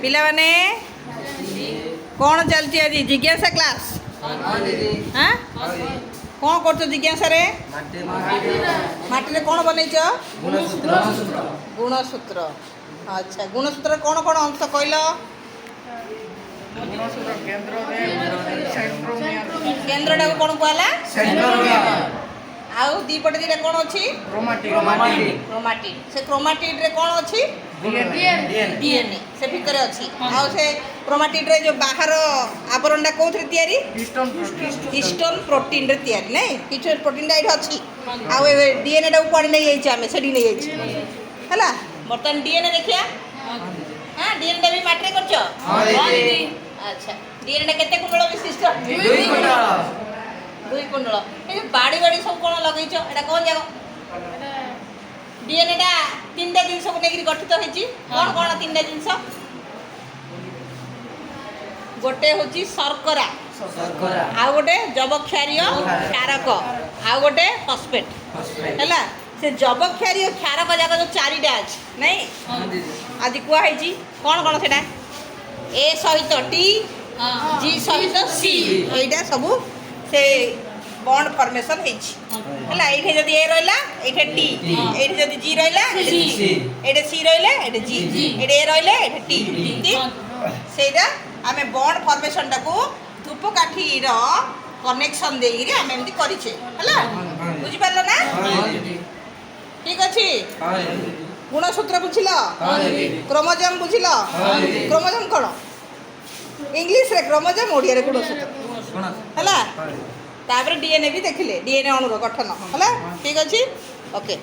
ପିଲାମାନେ କ'ଣ ଚାଲିଛି ଆଜି ଜିଜ୍ଞାସା କ୍ଲାସ୍? ହାଁ କ'ଣ କରୁଛ ଜିଜ୍ଞାସାରେ? ମାଟିରେ କ'ଣ ବନେଇଛ? ଗୁଣସୂତ୍ର। ଆଚ୍ଛା, ଗୁଣସୂତ୍ରରେ କ'ଣ କ'ଣ ଅଂଶ କହିଲ? କେନ୍ଦ୍ରଟାକୁ କ'ଣ କୁହାହେଲା? ଆଉ ଦିପଟେ ଦିଟା କ'ଣ ଅଛି? କ୍ରୋମାଟିଡ୍। ସେ କ୍ରୋମାଟିଡ୍ରେ କ'ଣ ଅଛି? DNA ସେ ଭିତରେ ଅଛି। ଆଉ ସେ କ୍ରୋମାଟିଡ୍ରେ ଯେଉଁ ବାହାର ଆବରଣଟା କେଉଁଥିରେ ତିଆରି? ହିଷ୍ଟୋନ୍ ପ୍ରୋଟିନ୍ରେ ତିଆରି। ନାଇଁ, ହିଷ୍ଟୋନ୍ ପ୍ରୋଟିନ୍ଟା ଏଇଠି ଅଛି। ଆଉ ଏବେ DNAଟାକୁ କୁଆଡ଼େ ନେଇଯାଇଛି? ଆମେ ସେଠି ନେଇଯାଇଛି ହେଲା। ବର୍ତ୍ତମାନ DNA ଦେଖିବା। ହଁ, DNAଟା ବି ମାଟିରେ କରିଛ? ଆଚ୍ଛା, DNAଟା କେତେ କୁଣ୍ଡଳ ବିଶିଷ୍ଟ? 2 କୁଣ୍ଡଳ। ଏ ଯେଉଁ ବାଡ଼ି ସବୁ କ'ଣ ଲଗେଇଛ? ଏଇଟା କ'ଣ ଯାକ? DNAଟା 3ଟା ଜିନିଷକୁ ନେଇକି ଗଠିତ ହେଇଛି। କ'ଣ କ'ଣ 3ଟା ଜିନିଷ? ଗୋଟେ ହେଉଛି ଶର୍କରା, ଆଉ ଗୋଟେ ଯବକ୍ଷାରୀୟ କ୍ଷାରକ, ଆଉ ଗୋଟେ ଫସ୍ଫେଟ୍ ହେଲା। ସେ ଯବକ୍ଷାରୀୟ କ୍ଷାରକ ଯାକ ଯେଉଁ 4ଟା ଅଛି ନାଇଁ, ଆଜି କୁହାହେଇଛି କ'ଣ କ'ଣ ସେଟା? A ସହିତ T, G ସହିତ C, ଏଇଟା ସବୁ ସେ ବଣ୍ଡ ଫର୍ମେସନ୍ ହେଇଛି ହେଲା। ଏଇଠି ଯଦି A ରହିଲା ଏଇଠି T, ଏଇଠି ଯଦି G ରହିଲା ଏଇଠି C ରହିଲେ ଏଇଠି G, ଏଇଠି A ରହିଲେ ଏଇଠି T। ସେଇଟା ଆମେ ବଣ୍ଡ ଫର୍ମେସନ୍ଟାକୁ ଧୂପକାଠିର କନେକ୍ସନ୍ ଦେଇକିରି ଆମେ ଏମିତି କରିଛେ ହେଲା। ବୁଝିପାରିଲ ନା? ଠିକ୍ ଅଛି। ଗୁଣସୂତ୍ର ବୁଝିଲ? କ୍ରୋମୋଜୋମ୍ ବୁଝିଲ? କ୍ରୋମୋଜୋମ୍ କ'ଣ? ଇଂଲିଶରେ କ୍ରୋମୋଜୋମ୍, ଓଡ଼ିଆରେ ଗୁଣସୂତ୍ର ହେଲା। ତାପରେ DNA ବି ଦେଖିଲେ, DNA ଅଣୁର ଗଠନ ହେଲା। ଠିକ୍ ଅଛି, ଓକେ।